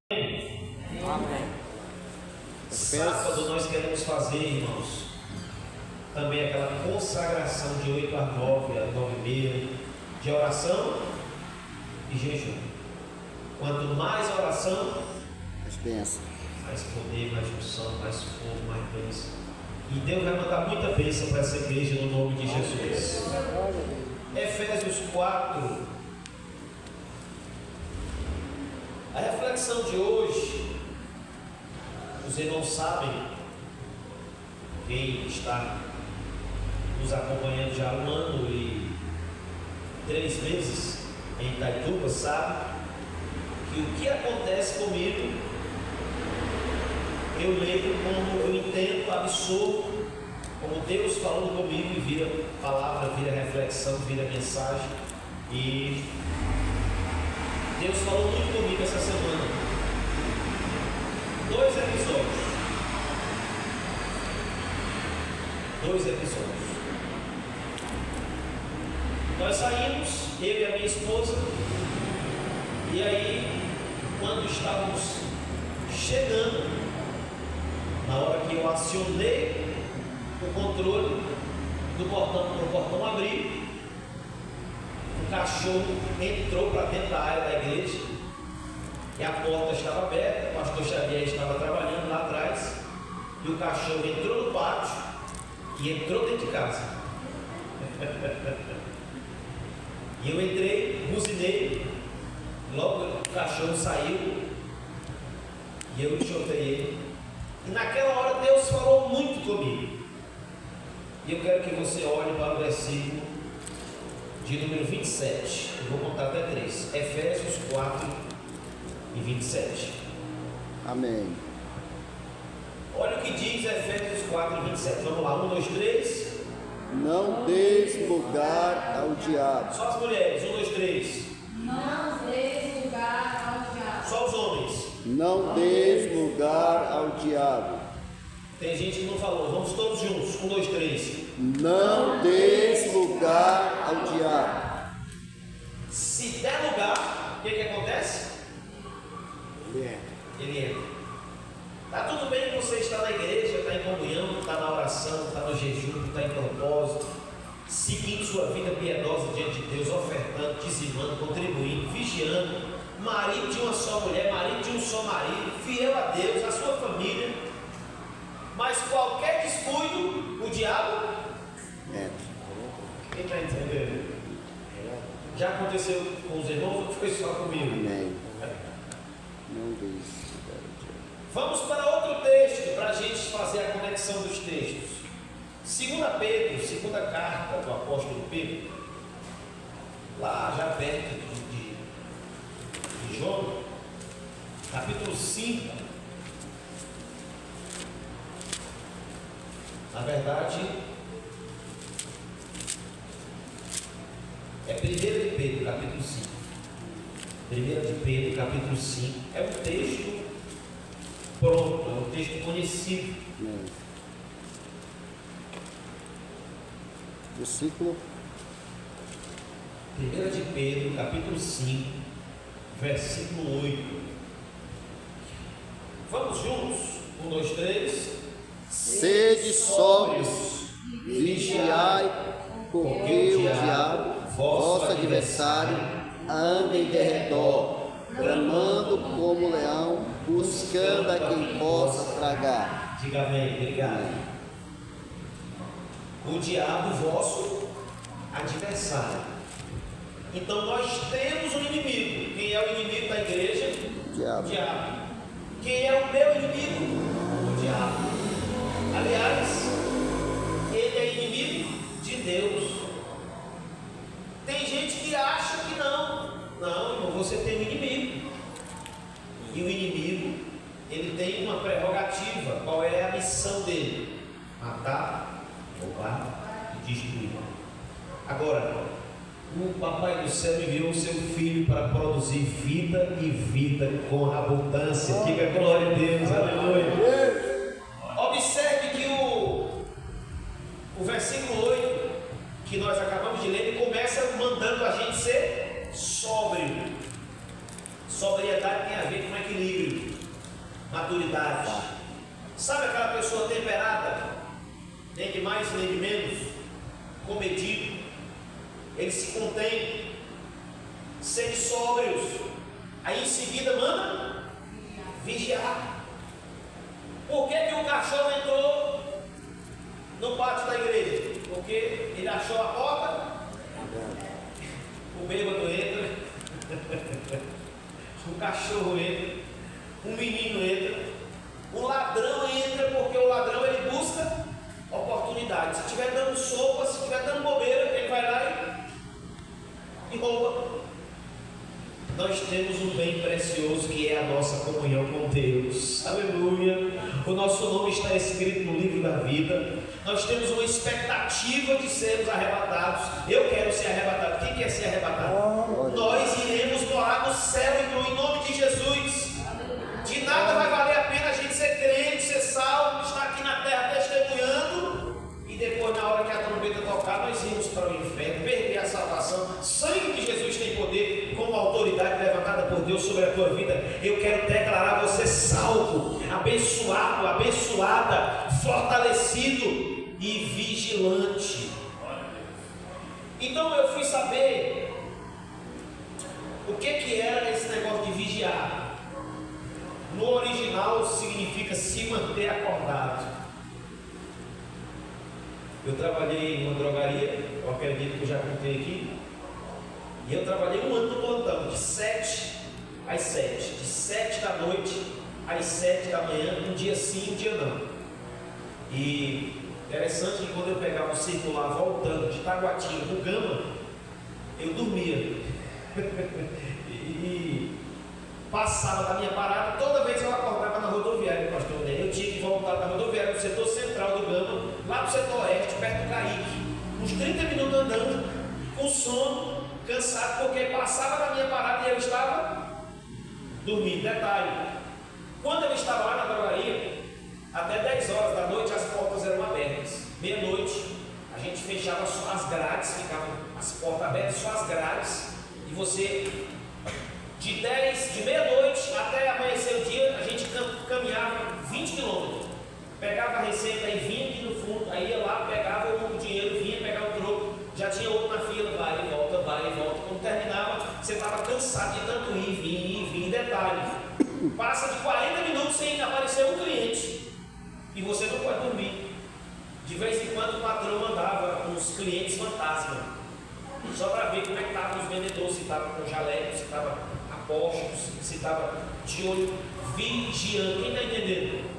Amém. Sábado nós queremos fazer, irmãos, também aquela consagração de 8 às 9, às 9h30, de oração e jejum. Quanto mais oração, As bênçãos. mais poder, mais unção, mais fogo, mais bênção. E Deus vai mandar muita bênção para essa igreja no nome de Jesus. Efésios 4. A reflexão de hoje, os irmãos sabem, quem está nos acompanhando já há 1 ano e 3 meses em Itaituba sabe que o que acontece comigo, eu leio como eu entendo, absorvo, como Deus falando comigo e vira palavra, vira reflexão, vira mensagem. E Deus falou muito comigo essa semana. 2 episódios. Nós saímos, eu e a minha esposa, e aí, quando estávamos chegando, na hora que eu acionei o controle do portão para o portão abrir, o cachorro entrou para dentro da área da igreja e a porta estava aberta, o pastor Xavier estava trabalhando lá atrás e o cachorro entrou no pátio e entrou dentro de casa. E eu entrei, buzinei, logo o cachorro saiu e eu enxotei ele. E naquela hora Deus falou muito comigo. E eu quero que você olhe para o versículo de número 27. Eu vou contar até 3. Efésios 4 e 27. Amém. Olha o que diz Efésios 4 e 27. Vamos lá, 1, 2, 3. Não deis lugar ao diabo. Só as mulheres, 1, 2, 3. Não deis lugar ao diabo. Só os homens. Não deis lugar ao diabo. Tem gente que não falou. Vamos todos juntos. 1, 2, 3. Não deis lugar ao diabo. Se der lugar, o que acontece? Ele entra. Está tudo bem que você está na igreja, está em comunhão, está na oração, está no jejum, está em propósito, seguindo sua vida piedosa diante de Deus, ofertando, dizimando, contribuindo, vigiando, marido de uma só mulher, marido de um só marido, fiel a Deus, a sua família. Mas qualquer descuido, o diabo É. Quem está entendendo? Já aconteceu com os irmãos ou foi só comigo? Amém. Não deis lugar ao diabo. Vamos para outro texto para a gente fazer a conexão dos textos. 2 Pedro, segunda carta do apóstolo Pedro, lá já perto de João, capítulo 5. Na verdade, é 1 de Pedro, capítulo 5. 1 de Pedro, capítulo 5. É um texto pronto, é um texto conhecido. Amém. Versículo 1 de Pedro, capítulo 5, versículo 8. Vamos juntos? 1, 2, 3. Sede sóbrios, vigiai, porque o diabo, vosso adversário, anda em derredor, bramando como leão, buscando a quem possa tragar. Diga amém, obrigado. O diabo, vosso adversário. Então nós temos um inimigo. Quem é o inimigo da igreja? Diabo. O diabo. Quem é o meu inimigo? O diabo. Aliás, ele é inimigo de Deus. Tem gente que acha que não. Não, irmão, você tem um inimigo. E o inimigo, ele tem uma prerrogativa. Qual é a missão dele? Matar, roubar e destruir. Agora, o Papai do Céu enviou o seu Filho para produzir vida e vida com abundância. Diga glória a Deus, aleluia. Observe que o versículo 8, que nós acabamos de ler, ele começa mandando a gente ser sóbrio. Sobriedade tem a ver com equilíbrio. nem de mais nem de menos, comedido. Ele se contém, sede sóbrios. Aí em seguida manda vigiar. Por que o cachorro entrou no pátio da igreja? Porque ele achou a porta, o bêbado entra, o cachorro entra, um menino entra, o ladrão entra, porque o ladrão ele busca oportunidade. Se estiver dando sopa, se estiver dando bobeira, ele vai lá e rouba. Nós temos um bem precioso que é a nossa comunhão com Deus. Aleluia. O nosso nome está escrito no livro da vida. Nós temos uma expectativa de sermos arrebatados. Eu quero ser arrebatado. Quem quer ser arrebatado? Nós iremos morar no céu em nome de Jesus. De nada vai valer a pena a gente ser crente, ser salvo, estar aqui na terra testemunhando e depois, na hora que a trombeta tocar, nós irmos para o inferno, perder a salvação. Sangue de Jesus tem poder, como autoridade levantada por Deus sobre a tua vida. Eu quero declarar você salvo, abençoado, abençoada, fortalecido e vigilante. Então eu fui saber o que era esse negócio de vigiar. No original significa se manter acordado. Eu trabalhei em uma drogaria, eu acredito que eu já contei aqui, e eu trabalhei um ano no plantão, de 7 às 7, de 7 da noite às 7 da manhã, um dia sim, um dia não. E interessante que quando eu pegava o circular voltando de Taguatinga para o Gama, eu dormia. E passava da minha parada, toda vez eu acordava na rodoviária, pastor. Eu tinha que voltar da rodoviária do setor central do Gama, lá do setor oeste, perto do Caíque, uns 30 minutos andando, com sono, cansado, porque passava da minha parada e eu estava dormindo. Detalhe, quando eu estava lá na drogaria, até 10 horas da noite as portas eram abertas. Meia-noite a gente fechava só as grades, ficavam as portas abertas, só as grades, e você, de meia-noite até amanhecer o dia, a gente caminhava 20 quilômetros. Pegava a receita e vinha aqui no fundo, aí ia lá, pegava o dinheiro, vinha pegar o troco, já tinha outro na fila, vai e volta, vai e volta. Quando terminava, você estava cansado de tanto ir, vir. Detalhe, passa de 40 minutos sem aparecer um cliente e você não pode dormir. De vez em quando o patrão mandava uns clientes fantasma, só para ver como é que estavam os vendedores, se estava com jaleco, se estava a postos, se estava de olho, vigiando. Quem está entendendo?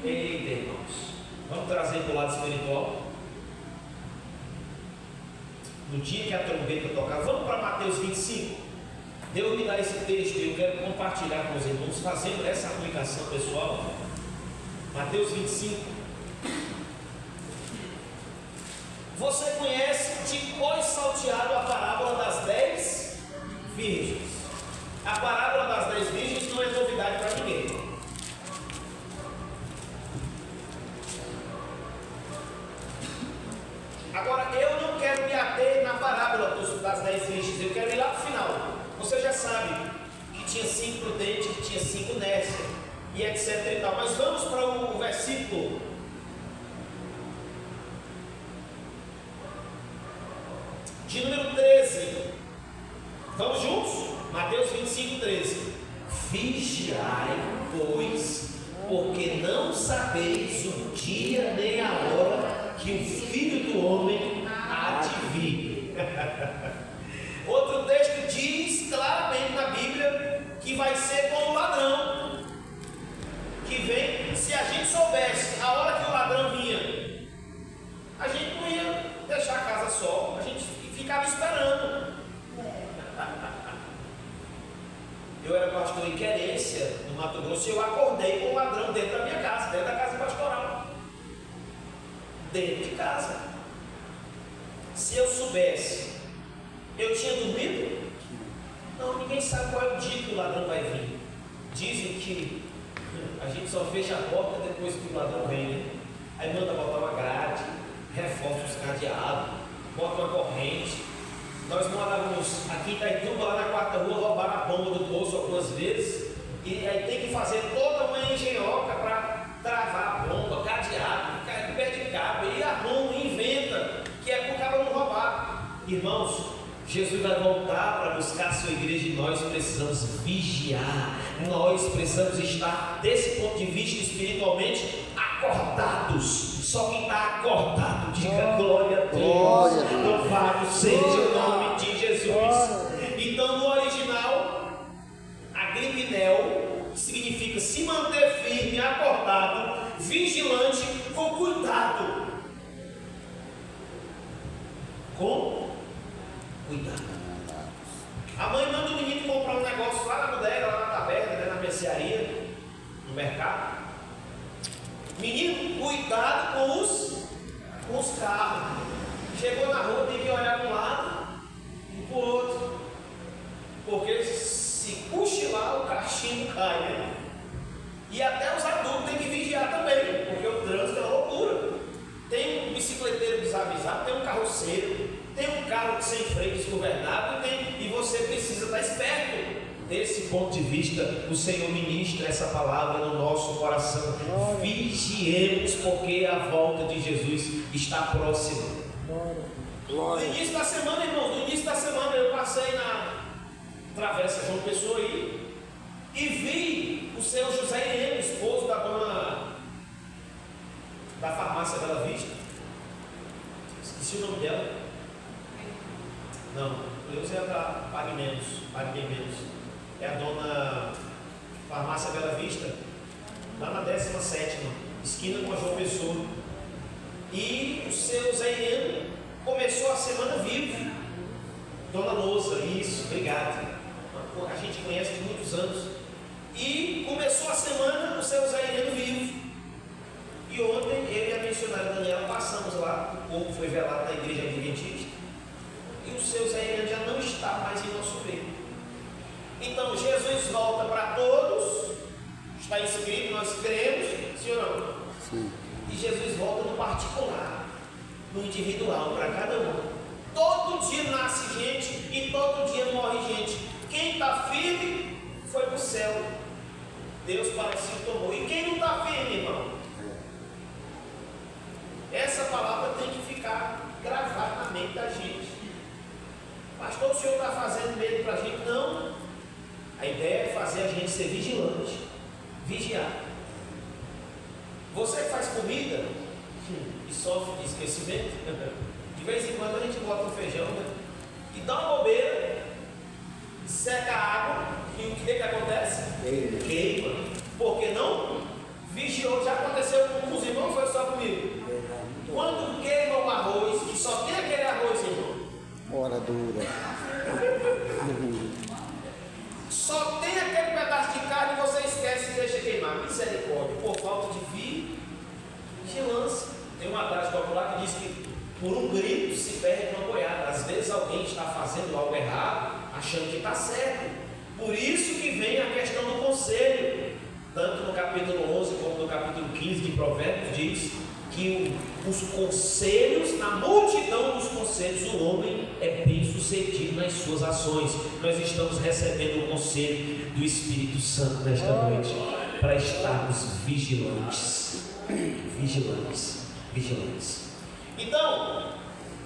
Eita, irmãos, vamos trazer para o lado espiritual. No dia que a trombeta tocar, vamos para Mateus 25. Deus me dá esse texto e eu quero compartilhar com os irmãos, fazendo essa aplicação pessoal. Mateus 25. Você conhece de cor salteado a parábola das 10 virgens. A parábola das 10 virgens não é novidade para ninguém. Agora, eu não quero me ater na parábola das 10 virgens, eu quero ir lá para o final. Você já sabe que tinha 5 prudentes, que tinha 5 nécias, e etc e tal. Mas vamos para o versículo de número 13. Vamos juntos? Mateus 25, 13. Vigiai, pois, porque não sabeis o dia nem a hora que o Filho do Homem há de vir. Outro texto diz claramente na Bíblia que vai ser como o ladrão que vem. Se a gente soubesse a hora que o ladrão vinha, a gente não ia deixar a casa só, a gente ficava esperando. Eu era pastor em Querência, no Mato Grosso, e eu acordei com o ladrão dentro da minha casa, dentro da casa pastoral. Dentro de casa. Se eu soubesse, eu tinha dormido? Não, ninguém sabe qual é o dia que o ladrão vai vir. Dizem que a gente só fecha a porta depois que o ladrão vem, né? Aí manda botar uma grade, reforça os cadeados, bota uma corrente. Nós morávamos aqui em Itaituba, lá na 4ª rua, roubaram a bomba do poço algumas vezes, e aí tem que fazer toda uma engenhoca para travar a bomba, cadeado, pede cabo, ele arruma, inventa, que é para o cara não roubar. Irmãos, Jesus vai voltar para buscar a sua igreja e nós precisamos vigiar, nós precisamos estar, desse ponto de vista espiritualmente, acordados. Só quem está acordado, diga glória a Deus, louvado seja o nome de Jesus. Então, no original, agripinel significa se manter firme, acordado, vigilante, com cuidado. Com cuidado. A mãe manda o menino comprar um negócio lá na bodega, lá na taberna, né, na mercearia, no mercado. Menino, cuidado com os carros. Chegou na rua, tem que olhar para um lado e para o outro. Porque se cochilar, o cachimbo cai, né? E até os adultos têm que vigiar também, porque o trânsito é uma loucura. Tem um bicicleteiro desavisado, tem um carroceiro, tem um carro sem freio desgovernado, e você precisa estar esperto. Desse ponto de vista, o Senhor ministra essa palavra no nosso coração. Vigiemos, porque a volta de Jesus está próxima. No início da semana, irmão, eu passei na Travessa João Pessoa aí e vi o seu José Irene, esposo da dona da farmácia Bela Vista. Esqueci o nome dela. Não, Deus é da Pague Menos. É a dona Farmácia Bela Vista, lá na 17ª, esquina com a João Pessoa. E o seu Zé Irene começou a semana vivo. Dona Noza, isso, obrigado. A gente conhece de muitos anos. E começou a semana o seu Zé Irene vivo. E ontem eu e a missionária Daniela passamos lá, o corpo foi velado na igreja adventista. E o seu Zé Irene já não está mais em nosso meio. Então Jesus volta para todos, está escrito, nós cremos, sim ou não? Sim. E Jesus volta no particular, no individual, para cada um. Todo dia nasce gente e todo dia morre gente. Quem está firme foi para o céu. Deus parece que tomou. E quem não está firme, irmão? Essa palavra tem que ficar gravada na mente da gente. Pastor, o senhor está fazendo medo para a gente? Não. A ideia é fazer a gente ser vigilante, vigiar. Você que faz comida e sofre de esquecimento, de vez em quando a gente bota um feijão, né? E dá uma bobeira, seca a água, e o que acontece? Queima. Porque não vigiou. Já aconteceu com os irmãos, foi só comigo. Quando queima o arroz, que só tem aquele arroz, irmão. Hora dura. Só tem aquele pedaço de carne e você esquece e deixa queimar. Misericórdia, por falta de vigilância. Tem uma frase popular que diz que por um grito se perde uma boiada. Às vezes alguém está fazendo algo errado, achando que está certo. Por isso que vem a questão do conselho. Tanto no capítulo 11 como no capítulo 15 de Provérbios diz que os conselhos, na multidão dos conselhos, o homem é bem sucedido nas suas ações. Nós estamos recebendo o conselho do Espírito Santo nesta noite, para estarmos vigilantes. Vigilantes. Então,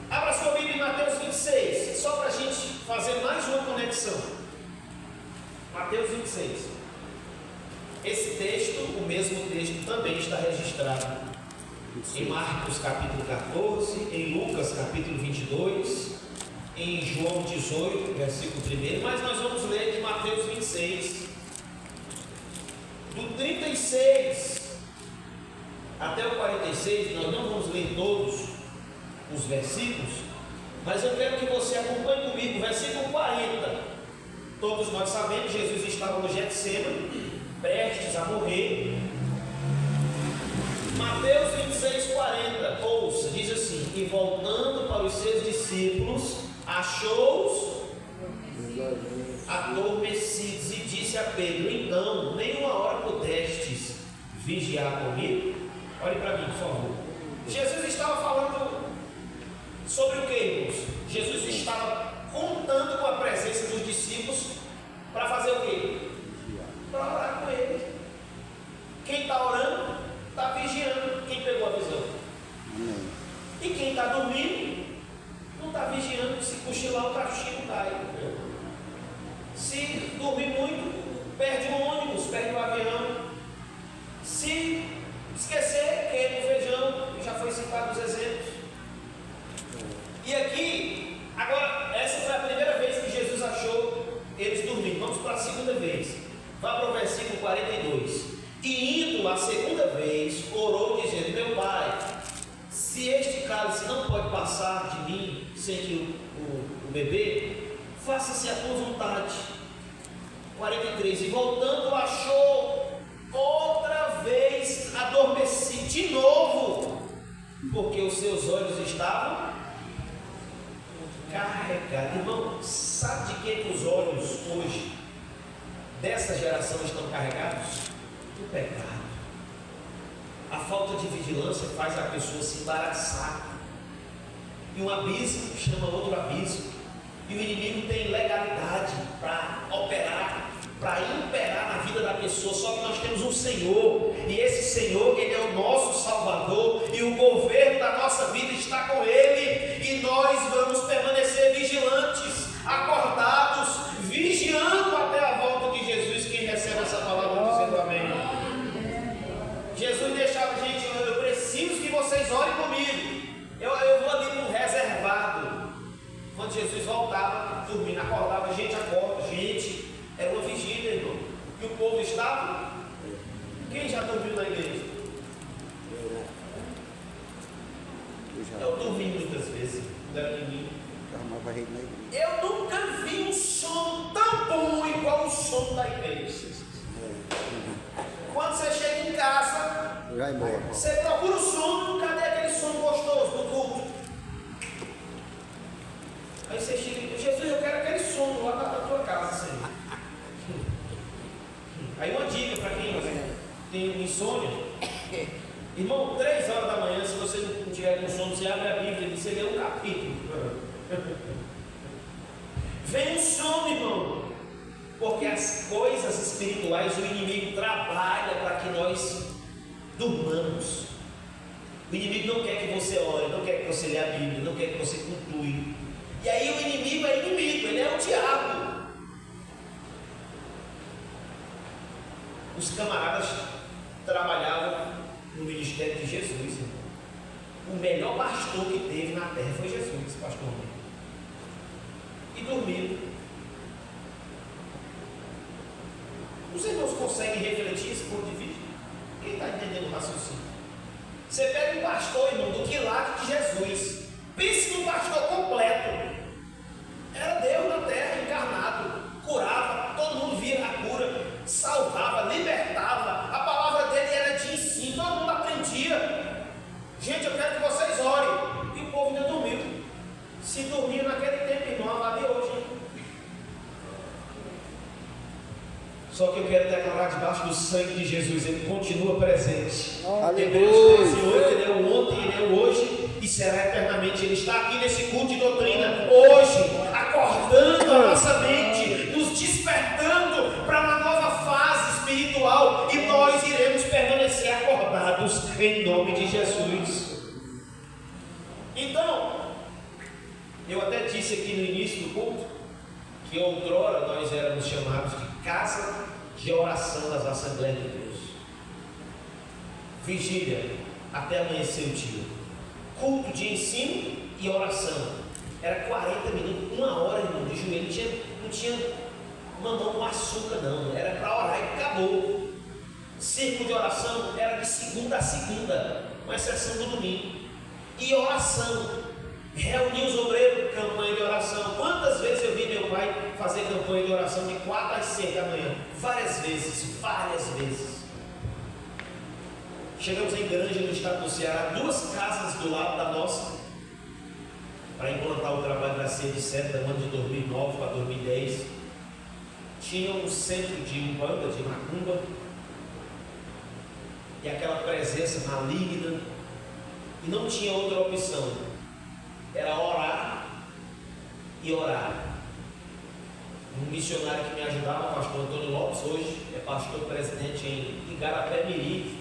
abra sua Bíblia em Mateus 26, só para a gente fazer mais uma conexão. Mateus 26. Esse texto, o mesmo texto, também está registrado em Marcos capítulo 14, em Lucas capítulo 22, em João 18, versículo 1, mas nós vamos ler de Mateus 26, do 36 até o 46, nós não vamos ler todos os versículos, mas eu quero que você acompanhe comigo, versículo 40. Todos nós sabemos, Jesus estava no Getsêmani, prestes a morrer. Mateus 26, 40, ouça, diz assim: e voltando para os seus discípulos, achou-os adormecidos, e disse a Pedro: então, nenhuma hora pudestes vigiar comigo? Olhe para mim, por favor. Jesus estava falando sobre o que, irmãos? Jesus estava contando com a presença dos discípulos para fazer o quê? Para orar com ele. Quem está orando, está vigiando. Quem pegou a visão? cochilar o cachimbo cai. Se dormir muito, perde o ônibus, perde o avião. Se esquecer, queima o feijão. Já foi citado os exemplos. E aqui, agora, essa foi a primeira vez que Jesus achou eles dormindo. Vamos para a segunda vez. Vá para o versículo 42. E indo a segunda vez, orou dizendo: meu Pai, se este cálice não pode passar de mim sem que o bebê, faça-se a tua vontade. 43. E voltando, achou outra vez adormecido de novo, porque os seus olhos estavam carregados. Irmão, sabe de que os olhos hoje dessa geração estão carregados? Do pecado. A falta de vigilância faz a pessoa se embaraçar. E um abismo chama outro abismo. E o inimigo tem legalidade para operar, para imperar na vida da pessoa. Só que nós temos um Senhor, e esse Senhor, Ele é o nosso Salvador, e o governo da nossa vida está com Ele, e nós vamos permanecer vigilantes, acordados, vigiando até a volta de Jesus. Quem recebe essa palavra dizendo amém? Jesus deixava: gente, eu preciso que vocês orem comigo, eu vou ali no reservado. Quando Jesus voltava, dormindo, acordava: gente, acorda, gente. Era uma vigília, irmão. E o povo estava. Quem já dormiu na igreja? Eu dormi muitas vezes, quando era menino. Eu nunca vi um sono tão bom igual o sono da igreja. Quando você chega em casa, você procura o sono. Cadê aquele sono gostoso do culto? Aí você chega: Jesus, eu quero aquele sono lá da tua casa, Senhor. Aí uma dica para quem tem insônia: irmão, 3 horas da manhã, se você não tiver com sono, você abre a Bíblia e você lê um capítulo. Vem o sono, irmão, porque as coisas espirituais, o inimigo trabalha para que nós durmamos. O inimigo não quer que você ore, não quer que você lê a Bíblia, não quer que você conclui. E aí o inimigo é inimigo, ele é o diabo. Os camaradas trabalhavam no ministério de Jesus, irmão. O melhor pastor que teve na terra foi Jesus, pastor. E dormiram. Os irmãos conseguem refletir esse ponto de vista? Quem está entendendo o raciocínio? Você pega um pastor, irmão, do quilate de Jesus. Pense num pastor completo. Era Deus na terra, encarnado. Curava, todo mundo via a cura. Salvava, libertava. A palavra dele era de ensino, todo mundo aprendia. Gente, eu quero que vocês orem. E o povo ainda dormiu. Se dormia naquele tempo, irmão, lá de hoje. Só que eu quero declarar: debaixo do sangue de Jesus, Ele continua presente. Hebreus 13:8, Ele é o ontem, Ele é o hoje e será eternamente. Ele está aqui nesse culto de doutrina hoje, acordando a nossa mente, nos despertando para uma nova fase espiritual, e nós iremos permanecer acordados em nome de Jesus. Então, eu até disse aqui no início do culto que outrora nós éramos chamados de casa de oração das Assembleias de Deus. Vigília até amanhecer o dia, culto de ensino e oração. Era 40 minutos, 1 hora, irmão, de joelho. Não tinha mamão com açúcar, não. Era para orar e acabou. Círculo de oração era de segunda a segunda, com exceção do domingo. E oração. Reunir os obreiros, campanha de oração. Quantas vezes eu vi meu pai fazer campanha de oração de 4 às 6 da manhã? Várias vezes. Chegamos em Granja, no estado do Ceará, 2 casas do lado da nossa, para implantar o trabalho da CN7 do ano de 2009 para 2010. Tinha um centro de umbanda, de macumba, e aquela presença maligna, e não tinha outra opção, era orar e orar. Um missionário que me ajudava, o pastor Antônio Lopes, hoje é pastor presidente em Igarapé Miri,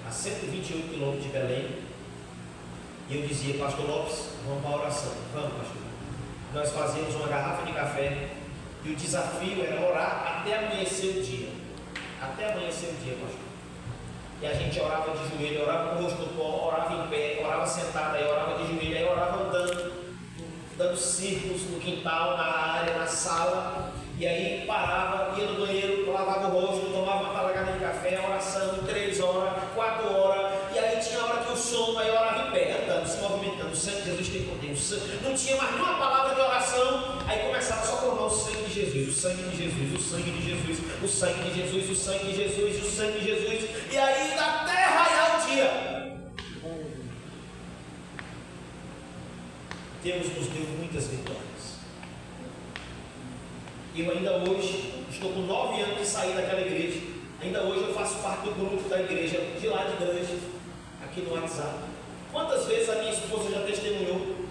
a 128 quilômetros de Belém. E eu dizia: pastor Lopes, vamos para a oração. Vamos, pastor. nós fazíamos uma garrafa de café e o desafio era orar até amanhecer o dia. Até amanhecer o dia, pastor. E a gente orava de joelho, orava com o rosto no pó, orava em pé, orava sentado, aí orava de joelho, aí orava andando, dando círculos no quintal, na área, na sala. E aí parava, ia no banheiro, lavava o rosto, tomava uma talagada de café, oração, 3 horas, 4 horas. E aí tinha a hora que o sono, aí orava em pé, andando, se movimentando. O sangue de Jesus tem poder. Não tinha mais nenhuma palavra de oração. Aí começava só a formar o sangue de Jesus, o sangue de Jesus, o sangue de Jesus, o sangue de Jesus, o sangue de Jesus, o sangue de Jesus. E aí até raiar o dia. Deus nos deu muitas vitórias. Eu ainda hoje, estou com 9 anos de sair daquela igreja. Ainda hoje eu faço parte do grupo da igreja, de lá de igreja, aqui no WhatsApp. Quantas vezes a minha esposa já testemunhou, o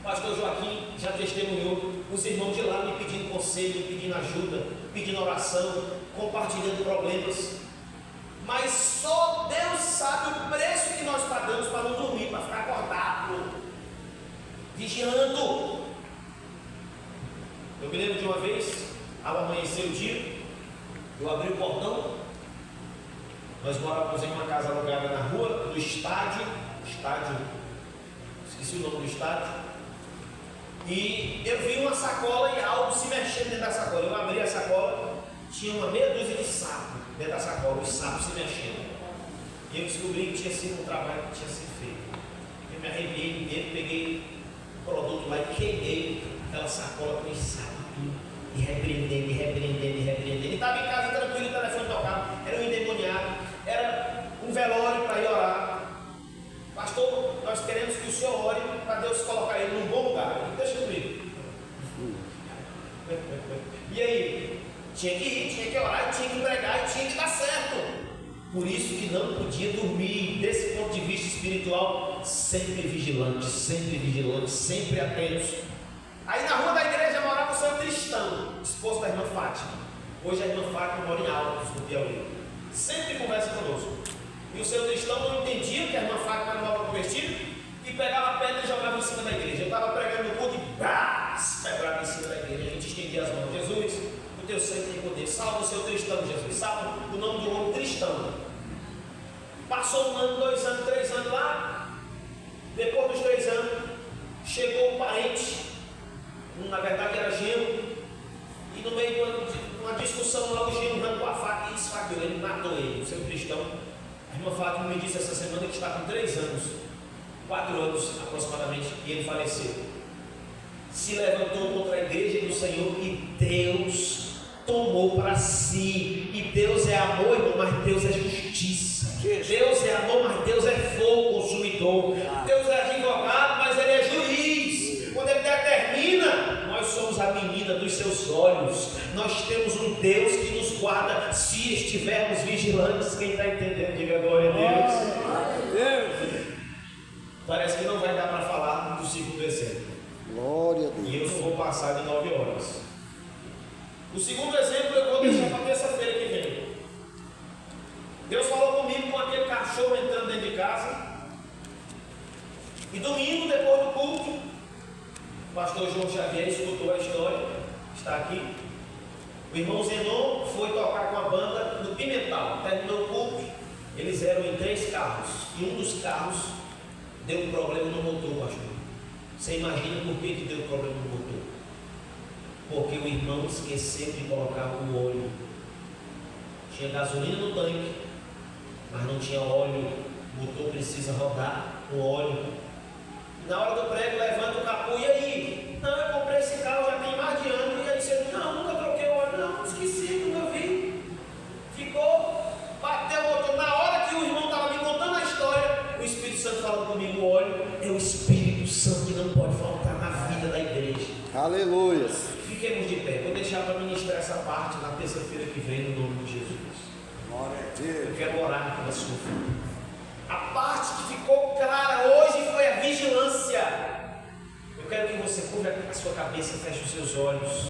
pastor Joaquim já testemunhou, os irmãos de lá me pedindo conselho, me pedindo ajuda, pedindo oração, compartilhando problemas. Mas só Deus sabe o preço que nós pagamos para não dormir, para ficar acordado, vigiando. Eu me lembro de uma vez, ao amanhecer o dia, eu abri o portão. Nós morávamos em uma casa alugada na rua do estádio, esqueci o nome do estádio, e eu vi uma sacola e algo se mexendo dentro da sacola. Eu abri a sacola, tinha uma meia dúzia de sapos dentro da sacola, os sapos se mexendo. E eu descobri que tinha sido um trabalho que tinha sido feito. Eu me arrepiei dentro, peguei o produto lá e queimei aquela sacola com os sapos. E repreendendo. Ele estava em casa tranquilo, o telefone tocava, era um endemoniado, era um velório para ir orar. Pastor, nós queremos que o senhor ore para Deus colocar ele num bom lugar. Deixa comigo. E aí? Tinha que ir, tinha que orar, tinha que pregar e tinha que dar certo. Por isso que não podia dormir. Desse ponto de vista espiritual, sempre vigilante, sempre atentos. Aí na rua da igreja morava o seu Tristão, esposo da irmã Fátima. Hoje a irmã Fátima mora em Altos, no Piauí. Sempre conversa conosco. E o seu Tristão não entendia que a irmã Fátima era nova convertida e pegava a pedra e jogava em cima da igreja. Eu estava pregando no culto e pegava em cima da igreja. A gente estendia as mãos. Jesus, o teu sangue tem poder. Salva o seu Tristão, Jesus. Salva o nome do homem Tristão. Passou 1 ano, 2 anos, 3 anos lá. Depois dos 3 anos, chegou um parente. Na verdade era genro, e no meio de uma discussão lá, o genro arrancou a faca e esfaqueou ele, matou ele, o seu Cristão. A irmã Fátima me disse essa semana que está com 3 anos, 4 anos aproximadamente, e ele faleceu. Se levantou contra a igreja do Senhor e Deus tomou para si. E Deus é amor, irmão, mas Deus é justiça. Deus é amor, mas Deus é fogo consumidor. Deus é advogado, mas Ele é juiz. Quando Ele determina, nós somos a menina dos seus olhos. Nós temos um Deus que nos guarda se estivermos vigilantes. Quem está entendendo, diga glória a Deus. Parece que não vai dar para falar do segundo exemplo. Glória a Deus. E eu não vou passar de 9 horas. O segundo exemplo eu vou deixar para terça-feira que vem. Deus falou comigo com aquele cachorro entrando dentro de casa. E domingo, depois do culto, o pastor João Xavier escutou a história, está aqui. O irmão Zenon foi tocar com a banda no Pimental. Terminou o culto, eles eram em 3 carros. E um dos carros deu um problema no motor, pastor. Você imagina por que deu problema no motor? Porque o irmão esqueceu de colocar o óleo. Tinha gasolina no tanque, mas não tinha óleo. O motor precisa rodar com óleo. Na hora do prego, levanta o capô. E aí? Não, eu comprei esse carro já tem mais de ano. E aí você diz, não, nunca troquei o óleo. Não, esqueci, nunca vi. Ficou, bateu o motor. Na hora que o irmão estava me contando a história, o Espírito Santo falou comigo, o óleo é o Espírito Santo que não pode faltar na vida da igreja. Aleluia. Fiquemos de pé. Vou deixar para ministrar essa parte na terça-feira que vem, no nome de Jesus. Glória a Deus. Eu quero orar pela sua vida. A parte que ficou clara hoje foi a vigilância. Eu quero que você cubra a sua cabeça e feche os seus olhos.